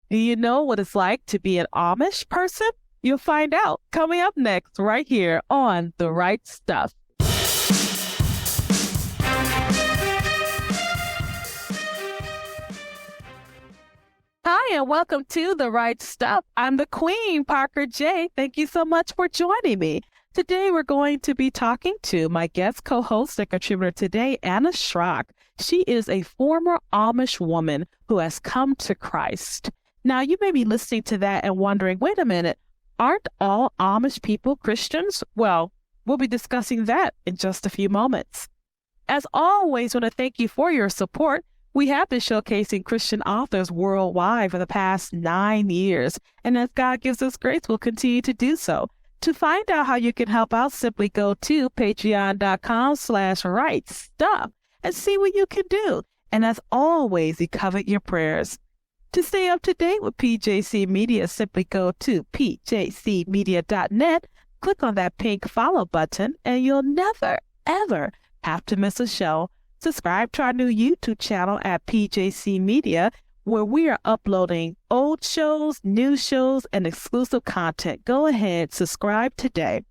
Do you know what it's like to be an Amish person? You'll find out coming up next, right here on The Right Stuff. Hi, and welcome to The Right Stuff. I'm the Queen, Parker J. Thank you so much for joining me. Today, we're going to be talking to my guest co-host and contributor today, Anna Schrock. She is a former Amish woman who has come to Christ. Now, you may be listening to that and wondering, wait a minute, aren't all Amish people Christians? Well, we'll be discussing that in just a few moments. As always, I want to thank you for your support. We have been showcasing Christian authors worldwide for the past 9 years, and as God gives us grace, we'll continue to do so. To find out how you can help out, simply go to patreon.com/rightstuff and see what you can do. And as always, we covet your prayers. To stay up to date with PJC Media, simply go to pjcmedia.net, click on that pink follow button, and you'll never, ever have to miss a show. Subscribe to our new YouTube channel at PJC Media, where we are uploading old shows, new shows, and exclusive content. Go ahead, subscribe today.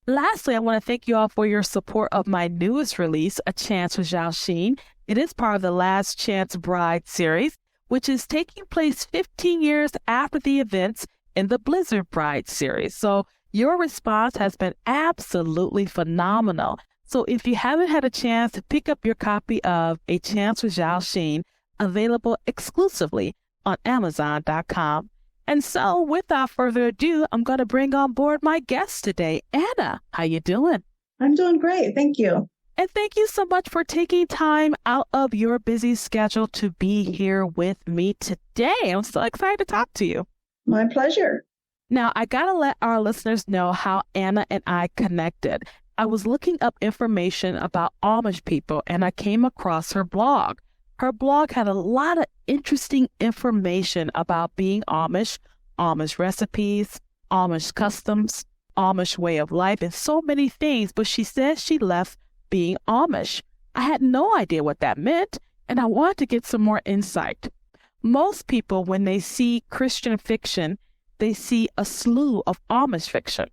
Lastly, I want to thank you all for your support of my newest release, A Chance with Zhao Xin. It is part of the Last Chance Bride series, which is taking place 15 years after the events in the Blizzard Bride series. So your response has been absolutely phenomenal. So if you haven't had a chance to pick up your copy of A Chance with Zhao Xin, available exclusively on Amazon.com. And so without further ado, I'm going to bring on board my guest today. Anna, how you doing? I'm doing great. Thank you. And thank you so much for taking time out of your busy schedule to be here with me today. I'm so excited to talk to you. My pleasure. Now, I got to let our listeners know how Anna and I connected. I was looking up information about Amish people and I came across her blog. Her blog had a lot of interesting information about being Amish, Amish recipes, Amish customs, Amish way of life, and so many things. But she says she left being Amish. I had no idea what that meant, and I wanted to get some more insight. Most people, when they see Christian fiction, they see a slew of Amish fiction.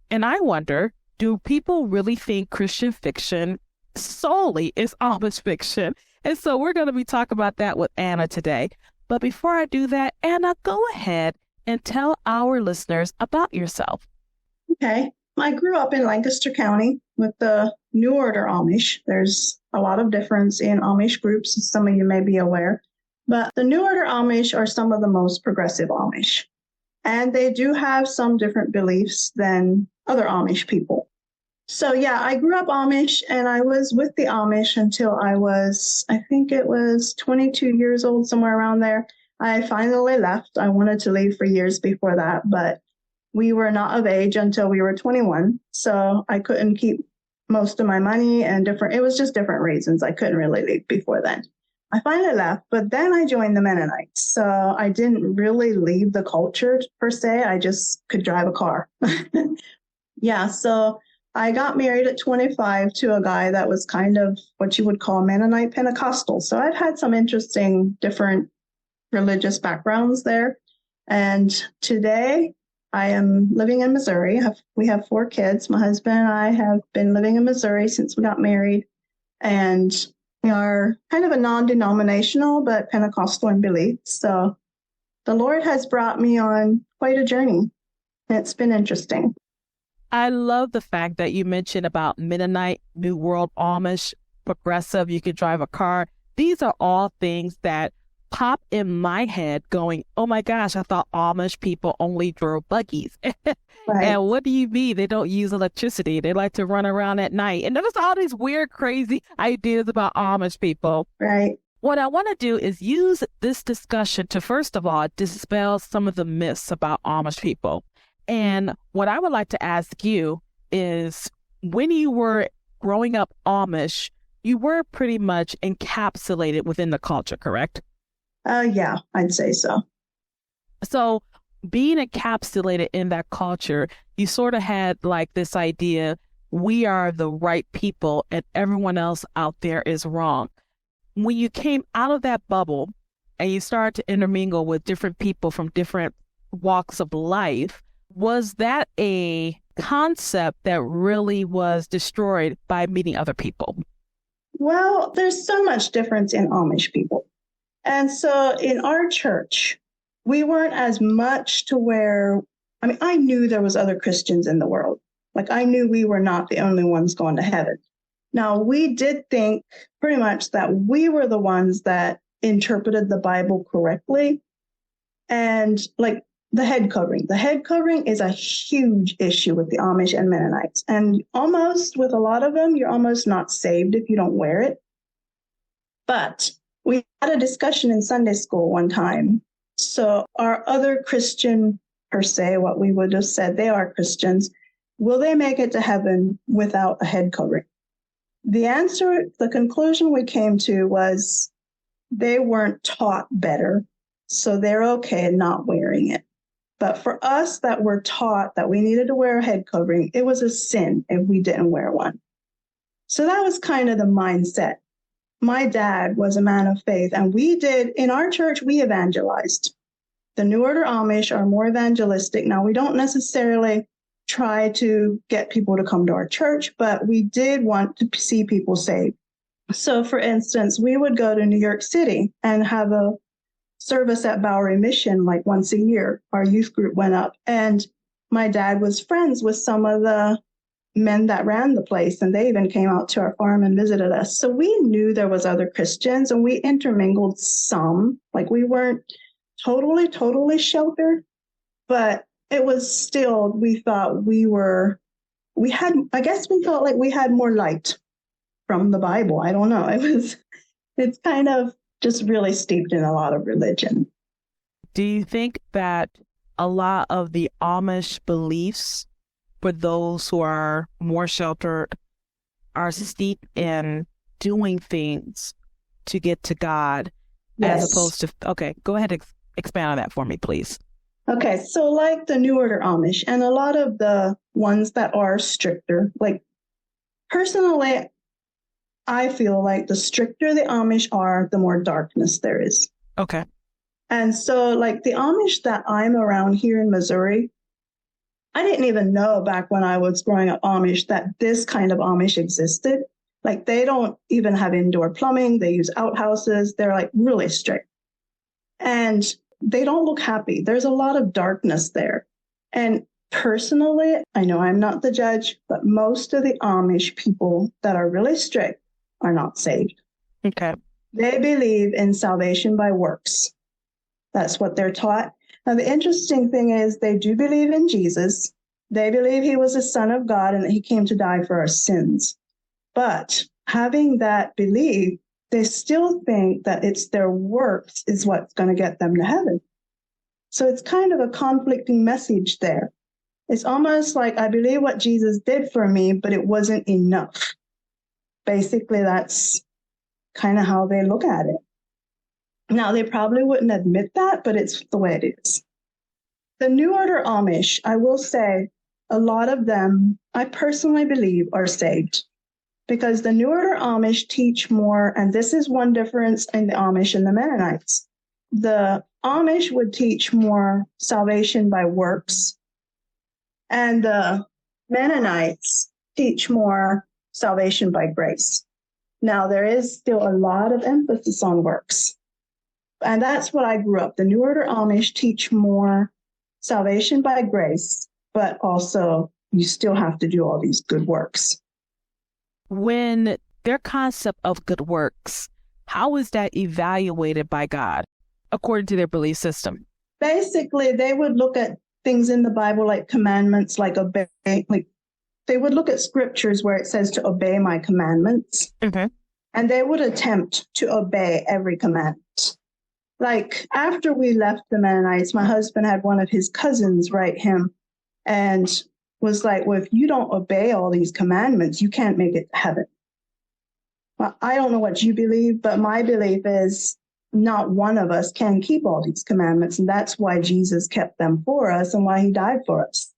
And I wonder, do people really think Christian fiction solely is Amish fiction? And so we're going to be talking about that with Anna today. But before I do that, Anna, go ahead and tell our listeners about yourself. Okay. I grew up in Lancaster County with the New Order Amish. There's a lot of difference in Amish groups, as some of you may be aware. But the New Order Amish are some of the most progressive Amish. And they do have some different beliefs than other Amish people. So yeah, I grew up Amish and I was with the Amish until I was, I think it was 22 years old, somewhere around there. I finally left. I wanted to leave for years before that, but we were not of age until we were 21. So I couldn't keep most of my money and it was just different reasons. I couldn't really leave before then. I finally left, but then I joined the Mennonites. So I didn't really leave the culture per se. I just could drive a car. Yeah, so I got married at 25 to a guy that was kind of what you would call Mennonite Pentecostal. So I've had some interesting different religious backgrounds there. And today I am living in Missouri. We have 4 kids. My husband and I have been living in Missouri since we got married. And we are kind of a non-denominational, but Pentecostal in belief. So the Lord has brought me on quite a journey. It's been interesting. I love the fact that you mentioned about Mennonite, New World Amish, progressive, you could drive a car. These are all things that pop in my head going, oh my gosh, I thought Amish people only drove buggies. Right. And what do you mean? They don't use electricity. They like to run around at night. And there's all these weird, crazy ideas about Amish people. Right. What I want to do is use this discussion to, first of all, dispel some of the myths about Amish people. And what I would like to ask you is, when you were growing up Amish, you were pretty much encapsulated within the culture, correct? Yeah, I'd say so. So being encapsulated in that culture, you sort of had like this idea, we are the right people and everyone else out there is wrong. When you came out of that bubble, and you start to intermingle with different people from different walks of life, was that a concept that really was destroyed by meeting other people? Well, there's so much difference in Amish people. And so in our church, we weren't as much to where, I mean, I knew there was other Christians in the world. Like I knew we were not the only ones going to heaven. Now, we did think pretty much that we were the ones that interpreted the Bible correctly. And like the head covering. The head covering is a huge issue with the Amish and Mennonites. And almost with a lot of them, you're almost not saved if you don't wear it. But we had a discussion in Sunday school one time. So our other Christian, per se, what we would have said, they are Christians. Will they make it to heaven without a head covering? The answer, the conclusion we came to was they weren't taught better. So they're okay not wearing it. But for us that were taught that we needed to wear a head covering, it was a sin if we didn't wear one. So that was kind of the mindset. My dad was a man of faith, and we did, in our church, we evangelized. The New Order Amish are more evangelistic. Now, we don't necessarily try to get people to come to our church, but we did want to see people saved. So, for instance, we would go to New York City and have a service at Bowery Mission like once a year. Our youth group went up, and my dad was friends with some of the men that ran the place, and they even came out to our farm and visited us. So we knew there was other Christians, and we intermingled some. Like we weren't totally sheltered, but it was still, we thought we felt like we had more light from the Bible. I don't know. It's kind of just really steeped in a lot of religion. Do you think that a lot of the Amish beliefs for those who are more sheltered are steeped in doing things to get to God, yes, as opposed to, okay, go ahead and expand on that for me, please. Okay, so like the New Order Amish and a lot of the ones that are stricter, like personally, I feel like the stricter the Amish are, the more darkness there is. Okay. And so like the Amish that I'm around here in Missouri, I didn't even know back when I was growing up Amish that this kind of Amish existed. Like they don't even have indoor plumbing. They use outhouses. They're like really strict. And they don't look happy. There's a lot of darkness there. And personally, I know I'm not the judge, but most of the Amish people that are really strict are not saved. Okay. They believe in salvation by works. That's what they're taught. Now, the interesting thing is they do believe in Jesus. They believe he was the Son of God and that he came to die for our sins. But having that belief, they still think that it's their works is what's going to get them to heaven. So it's kind of a conflicting message there. It's almost like I believe what Jesus did for me, but it wasn't enough. Basically, that's kind of how they look at it. Now, they probably wouldn't admit that, but it's the way it is. The New Order Amish, I will say, a lot of them, I personally believe, are saved. Because the New Order Amish teach more, and this is one difference in the Amish and the Mennonites. The Amish would teach more salvation by works, and the Mennonites teach more salvation by grace. Now, there is still a lot of emphasis on works. And that's what I grew up. The New Order Amish teach more salvation by grace, but also you still have to do all these good works. When their concept of good works, how is that evaluated by God according to their belief system? Basically, they would look at things in the Bible like commandments, like obey, like they would look at scriptures where it says to obey my commandments. Okay. And they would attempt to obey every commandment. Like after we left the Mennonites, my husband had one of his cousins write him and was like, well, if you don't obey all these commandments, you can't make it to heaven. Well, I don't know what you believe, but my belief is not one of us can keep all these commandments. And that's why Jesus kept them for us and why he died for us.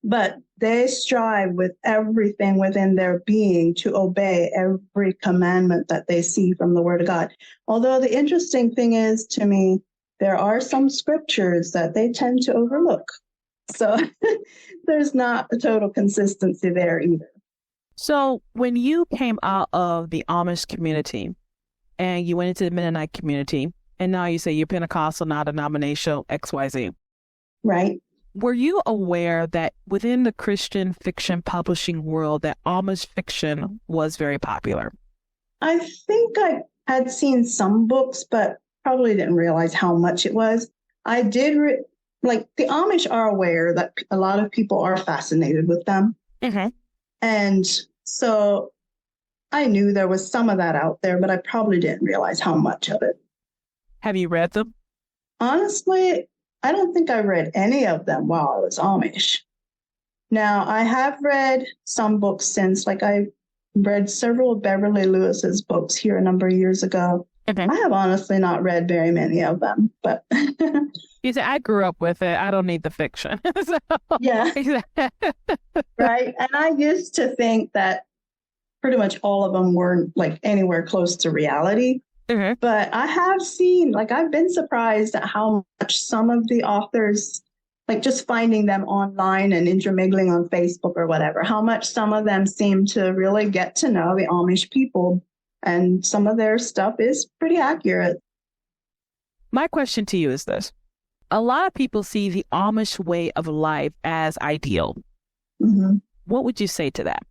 but they strive with everything within their being to obey every commandment that they see from the Word of God. Although the interesting thing is, to me, there are some scriptures that they tend to overlook. So there's not a total consistency there either. So when you came out of the Amish community and you went into the Mennonite community, and now you say you're Pentecostal, not denominational, XYZ. Right. Were you aware that within the Christian fiction publishing world that Amish fiction was very popular? I think I had seen some books, but probably didn't realize how much it was. I did, like, the Amish are aware that a lot of people are fascinated with them. Mm-hmm. And so I knew there was some of that out there, but I probably didn't realize how much of it. Have you read them? Honestly, I don't think I read any of them while I was Amish. Now, I have read some books since, like I read several of Beverly Lewis's books here a number of years ago. Okay. I have honestly not read very many of them, but You said, I grew up with it. I don't need the fiction. So, yeah, right. And I used to think that pretty much all of them weren't like anywhere close to reality. Mm-hmm. But I have seen, like, I've been surprised at how much some of the authors, like just finding them online and intermingling on Facebook or whatever, how much some of them seem to really get to know the Amish people. And some of their stuff is pretty accurate. My question to you is this. A lot of people see the Amish way of life as ideal. Mm-hmm. What would you say to that?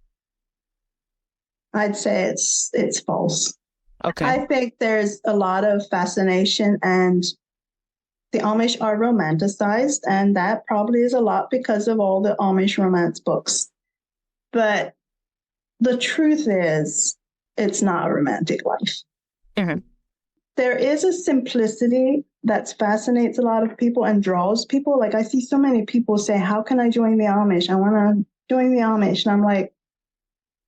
I'd say it's false. Okay. I think there's a lot of fascination, and the Amish are romanticized, and that probably is a lot because of all the Amish romance books. But the truth is, it's not a romantic life. Mm-hmm. There is a simplicity that fascinates a lot of people and draws people. Like, I see so many people say, how can I join the Amish? I want to join the Amish. And I'm like,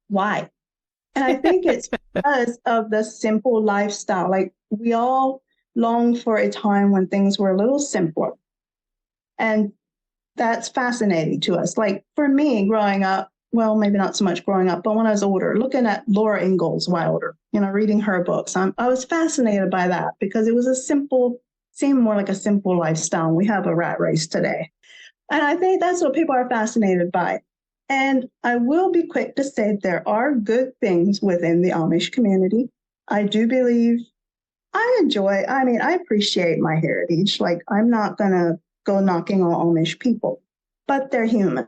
why? And I think it's because of the simple lifestyle. Like, we all long for a time when things were a little simpler. And that's fascinating to us. Like, for me, growing up, well, maybe not so much growing up, but when I was older, looking at Laura Ingalls Wilder, reading her books, I was fascinated by that because it was seemed more like a simple lifestyle. We have a rat race today. And I think that's what people are fascinated by. And I will be quick to say there are good things within the Amish community. I do believe I appreciate my heritage. Like, I'm not going to go knocking on Amish people, but they're human.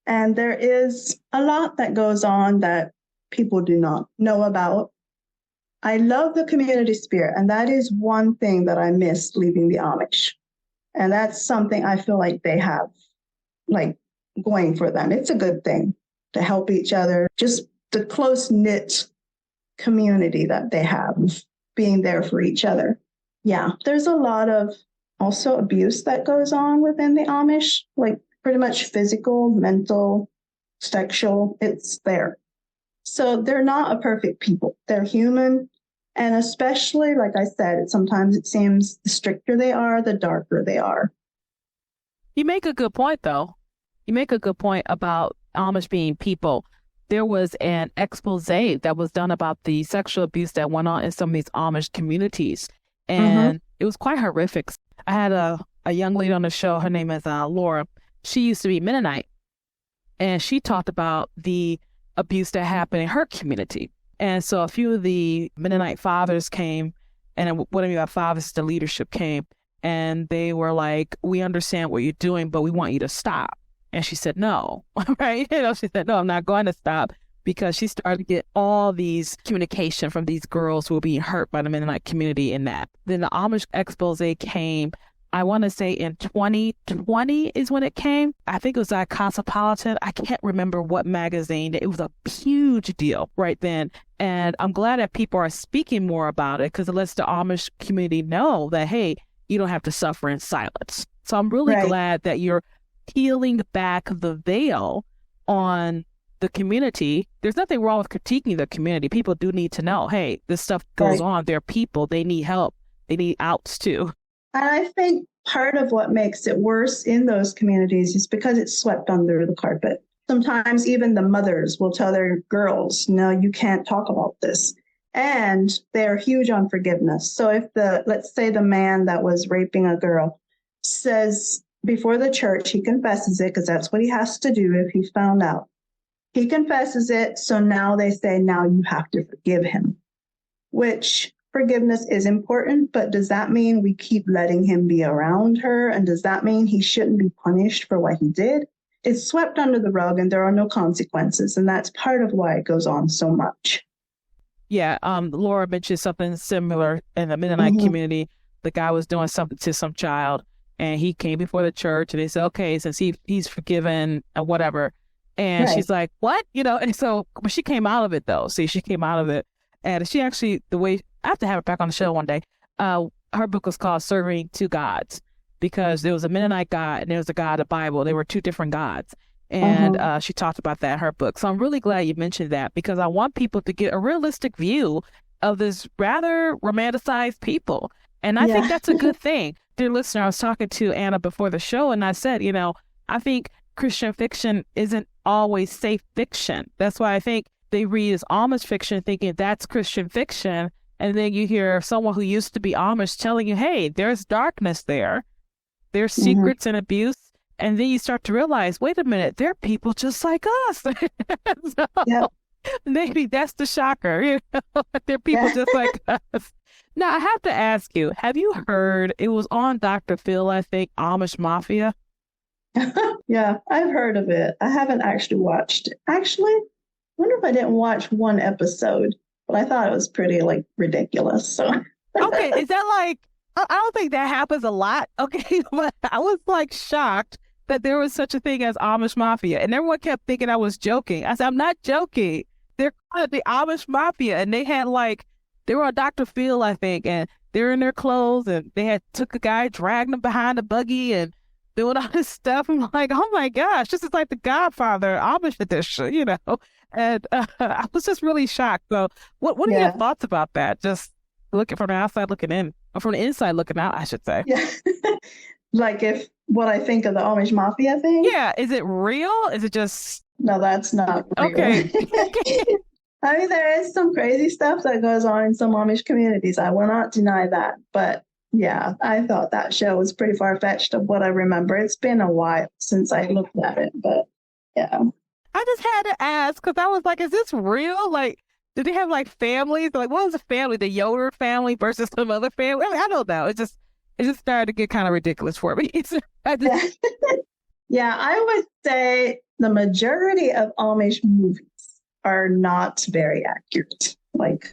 And there is a lot that goes on that people do not know about. I love the community spirit, and that is one thing that I missed leaving the Amish. And that's something I feel like they have, like, going for them. It's a good thing to help each other, just the close-knit community that they have, being there for each other. Yeah, there's a lot of also abuse that goes on within the Amish, like pretty much physical, mental, sexual, it's there. So they're not a perfect people. They're human. And especially, like I said, sometimes it seems the stricter they are, the darker they are. You make a good point, though. You make a good point about Amish being people. There was an expose that was done about the sexual abuse that went on in some of these Amish communities. And it was quite horrific. I had a young lady on the show. Her name is Laura. She used to be Mennonite. And she talked about the abuse that happened in her community. And so a few of the Mennonite fathers came, and what I mean by fathers, the leadership came, and they were like, we understand what you're doing, but we want you to stop. And she said, no, right? She said, no, I'm not going to stop, because she started to get all these communication from these girls who were being hurt by the Mennonite community in that. Then the Amish expose came, I want to say in 2020 is when it came. I think it was at Cosmopolitan. I can't remember what magazine. It was a huge deal right then. And I'm glad that people are speaking more about it, because it lets the Amish community know that, hey, you don't have to suffer in silence. So I'm really glad that you're peeling back the veil on the community. There's nothing wrong with critiquing the community. People do need to know, hey, this stuff goes on. They're people. They need help. They need outs too. And I think part of what makes it worse in those communities is because it's swept under the carpet. Sometimes even the mothers will tell their girls, no, you can't talk about this. And they're huge on forgiveness. So if let's say the man that was raping a girl says before the church, he confesses it because that's what he has to do if he's found out. He confesses it. So now they say, now you have to forgive him, which forgiveness is important, but does that mean we keep letting him be around her? And does that mean he shouldn't be punished for what he did? It's swept under the rug and there are no consequences. And that's part of why it goes on so much. Yeah, Laura mentioned something similar in the Mennonite community. The guy was doing something to some child and he came before the church and they said, okay, since he's forgiven or whatever. And she's like, what? And so, but she came out of it though. See, she came out of it. And she actually, I have to have her back on the show one day. Her book was called Serving Two Gods because there was a Mennonite God and there was a God of the Bible. They were two different gods. And she talked about that in her book. So I'm really glad you mentioned that because I want people to get a realistic view of this rather romanticized people. And I think that's a good thing. Dear listener, I was talking to Anna before the show and I said, I think Christian fiction isn't always safe fiction. That's why I think they read as Amish fiction thinking that's Christian fiction. And then you hear someone who used to be Amish telling you, hey, there's darkness there. There's secrets and abuse. And then you start to realize, wait a minute, they're people just like us. So maybe that's the shocker. They're people just like us. Now, I have to ask you, have you heard, it was on Dr. Phil, I think, Amish Mafia? Yeah, I've heard of it. I haven't actually watched it. Actually, I wonder if I didn't watch one episode, but I thought it was pretty ridiculous. So okay, is that I don't think that happens a lot. Okay, but I was shocked that there was such a thing as Amish Mafia, and everyone kept thinking I was joking. I said, I'm not joking. They're called the Amish Mafia, and they had they were on Dr. Phil, I think, and they're in their clothes, and they had took a guy, dragged him behind a buggy, and doing all this stuff. I'm like, oh my gosh, this is like the Godfather Amish edition, And I was just really shocked. So, what are your thoughts about that? Just looking from the outside looking in, or from the inside looking out, I should say. Yeah, if what I think of the Amish Mafia thing. Yeah, is it real? Is it just? No, that's not real. Okay. I mean, there is some crazy stuff that goes on in some Amish communities. I will not deny that, but. Yeah, I thought that show was pretty far-fetched of what I remember. It's been a while since I looked at it, but yeah. I just had to ask because I was like, is this real? Did they have families? What was the family? The Yoder family versus some other family? I mean, I don't know. It just started to get kind of ridiculous for me. Yeah, I would say the majority of Amish movies are not very accurate.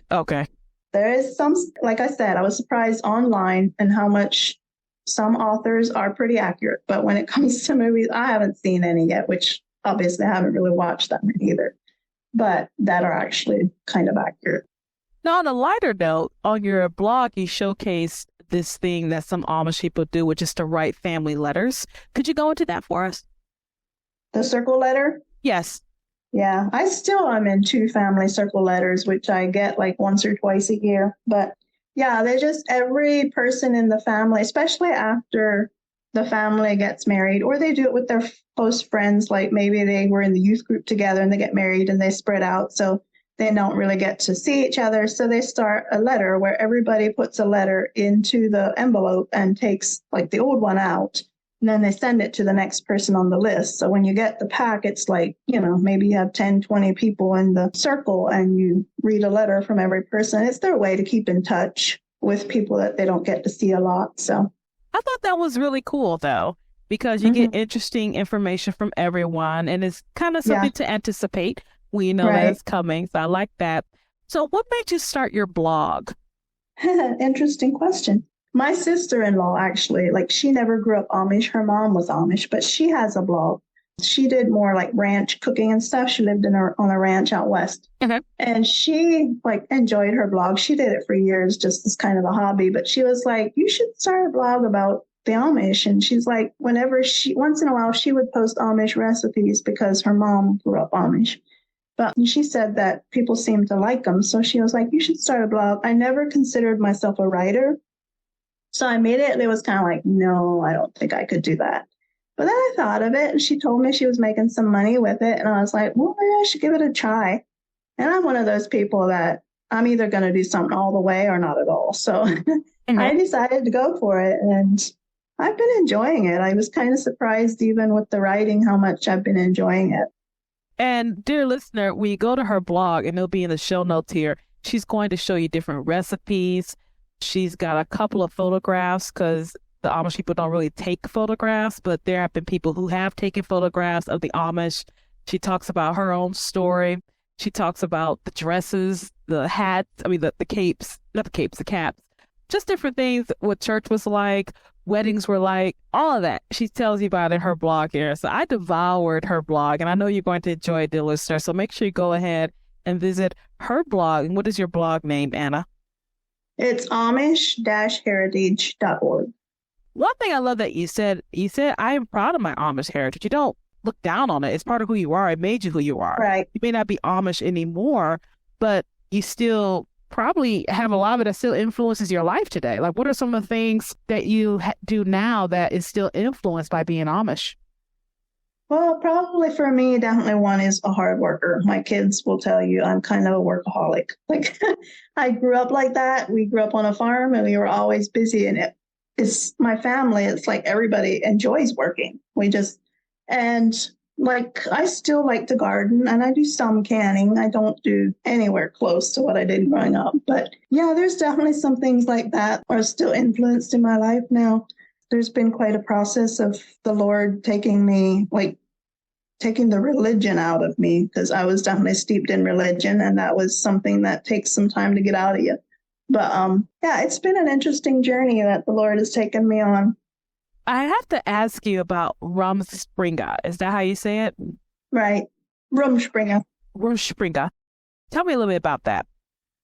Okay. There is some, like I said, I was surprised online and how much some authors are pretty accurate. But when it comes to movies, I haven't seen any yet, which obviously I haven't really watched that many either, but that are actually kind of accurate. Now, on a lighter note, on your blog, you showcase this thing that some Amish people do, which is to write family letters. Could you go into that for us? The circle letter? Yes. Yeah, I still am into family circle letters, which I get once or twice a year. But yeah, they're just every person in the family, especially after the family gets married, or they do it with their close friends. Maybe they were in the youth group together and they get married and they spread out. So they don't really get to see each other. So they start a letter where everybody puts a letter into the envelope and takes the old one out. And then they send it to the next person on the list. So when you get the pack, it's maybe you have 10, 20 people in the circle and you read a letter from every person. It's their way to keep in touch with people that they don't get to see a lot. So I thought that was really cool, though, because you get interesting information from everyone. And it's kind of something to anticipate. We know that it's coming. So I like that. So what made you start your blog? Interesting question. My sister-in-law, actually, she never grew up Amish. Her mom was Amish, but she has a blog. She did more ranch cooking and stuff. She lived on a ranch out west. Okay. And she enjoyed her blog. She did it for years just as kind of a hobby, but she was like, you should start a blog about the Amish. And she's like, once in a while, she would post Amish recipes because her mom grew up Amish. But she said that people seemed to like them. So she was like, you should start a blog. I never considered myself a writer. So I immediately was kind of like, no, I don't think I could do that. But then I thought of it, and she told me she was making some money with it. And I was like, well, maybe I should give it a try. And I'm one of those people that I'm either going to do something all the way or not at all. So I decided to go for it. And I've been enjoying it. I was kind of surprised, even with the writing, how much I've been enjoying it. And dear listener, when you go to her blog, and it'll be in the show notes here, she's going to show you different recipes. She's got a couple of photographs because the Amish people don't really take photographs, but there have been people who have taken photographs of the Amish. She talks about her own story. She talks about the dresses, the hats, the capes, not the capes, the caps, just different things, what church was like, weddings were like, all of that. She tells you about it in her blog here. So I devoured her blog, and I know you're going to enjoy it, dear listener. So make sure you go ahead and visit her blog. And what is your blog name, Anna? It's amish-heritage.org. One thing I love that you said, I am proud of my Amish heritage. You don't look down on it. It's part of who you are. It made you who you are. Right. You may not be Amish anymore, but you still probably have a lot of it that still influences your life today. Like, what are some of the things that you do now that is still influenced by being Amish? Well, probably for me, definitely one is a hard worker. My kids will tell you I'm kind of a workaholic. Like, I grew up like that. We grew up on a farm and we were always busy, and it's my family. It's like everybody enjoys working. And like, I still like to garden, and I do some canning. I don't do anywhere close to what I did growing up. But yeah, there's definitely some things like that are still influenced in my life now. There's been quite a process of the Lord taking the religion out of me, because I was definitely steeped in religion, and that was something that takes some time to get out of you. But yeah, it's been an interesting journey that the Lord has taken me on. I have to ask you about Rumspringa. Is that how you say it? Right. Rumspringa. Rumspringa. Tell me a little bit about that.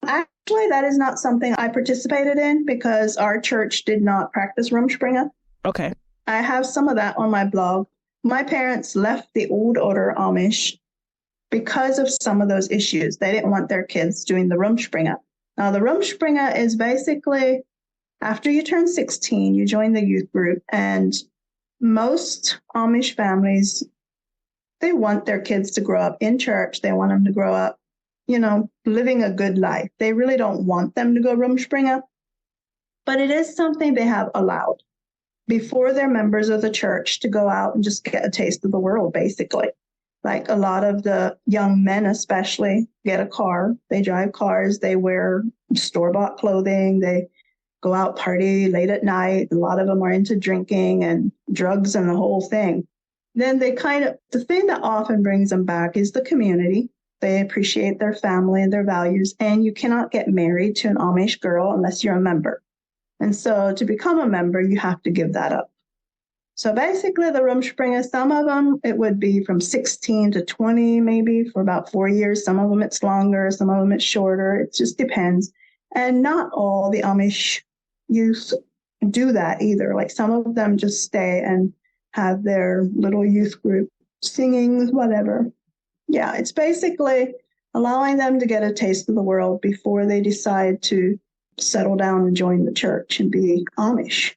Actually, that is not something I participated in because our church did not practice Rumspringa. Okay. I have some of that on my blog. My parents left the old order Amish because of some of those issues. They didn't want their kids doing the Rumspringa. Now, the Rumspringa is basically, after you turn 16, you join the youth group, and most Amish families, they want their kids to grow up in church. They want them to grow up, living a good life. They really don't want them to go Rumspringa, but it is something they have allowed before they're members of the church to go out and just get a taste of the world, basically. Like, a lot of the young men especially get a car. They drive cars. They wear store-bought clothing. They go out party late at night. A lot of them are into drinking and drugs and the whole thing. Then the thing that often brings them back is the community. They appreciate their family and their values, and you cannot get married to an Amish girl unless you're a member. And so to become a member, you have to give that up. So basically, the Rumspringa, some of them, it would be from 16 to 20, maybe for about 4 years. Some of them it's longer, some of them it's shorter. It just depends. And not all the Amish youth do that either. Like, some of them just stay and have their little youth group singing, whatever. Yeah, it's basically allowing them to get a taste of the world before they decide to settle down and join the church and be Amish.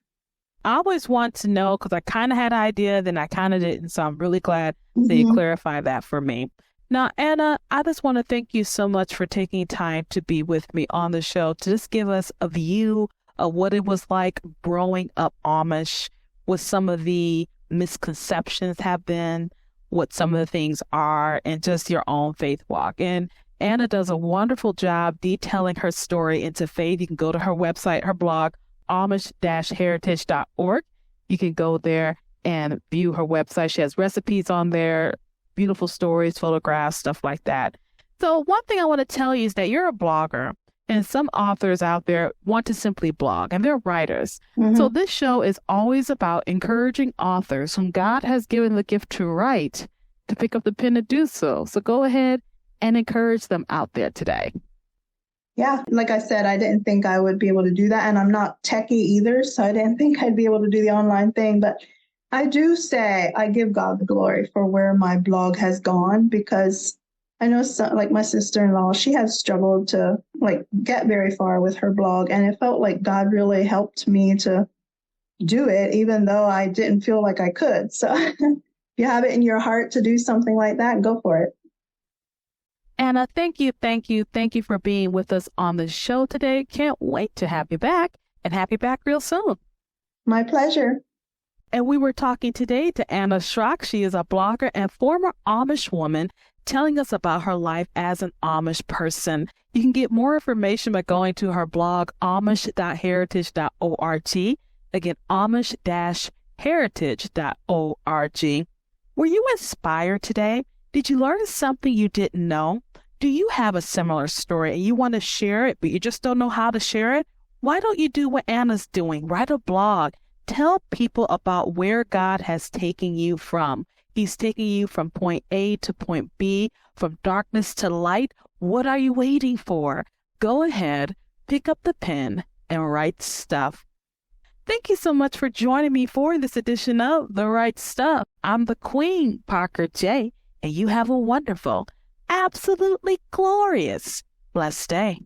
I always want to know, because I kind of had an idea, then I kind of didn't. So I'm really glad that you clarified that for me. Now, Anna, I just want to thank you so much for taking time to be with me on the show, to just give us a view of what it was like growing up Amish, what some of the misconceptions have been, what some of the things are, and just your own faith walk. And Anna does a wonderful job detailing her story into faith. You can go to her website, her blog, amish-heritage.org. You can go there and view her website. She has recipes on there, beautiful stories, photographs, stuff like that. So one thing I want to tell you is that you're a blogger, and some authors out there want to simply blog, and they're writers. So this show is always about encouraging authors whom God has given the gift to write to pick up the pen and do so. So go ahead and encourage them out there today. Yeah, like I said, I didn't think I would be able to do that. And I'm not techie either, so I didn't think I'd be able to do the online thing. But I do say I give God the glory for where my blog has gone, because I know some, like my sister-in-law, she has struggled to like get very far with her blog, and it felt like God really helped me to do it, even though I didn't feel like I could. So if you have it in your heart to do something like that, go for it. Anna, thank you for being with us on the show today. Can't wait to have you back and have you back real soon. My pleasure. And we were talking today to Anna Schrock. She is a blogger and former Amish woman telling us about her life as an Amish person. You can get more information by going to her blog, amish.heritage.org. Again, amish-heritage.org. Were you inspired today? Did you learn something you didn't know? Do you have a similar story and you want to share it, but you just don't know how to share it? Why don't you do what Anna's doing? Write a blog. Tell people about where God has taken you from. He's taking you from point A to point B, from darkness to light. What are you waiting for? Go ahead, pick up the pen, and write stuff. Thank you so much for joining me for this edition of The Right Stuff. I'm the Queen, Parker J., and you have a wonderful, absolutely glorious, blessed day.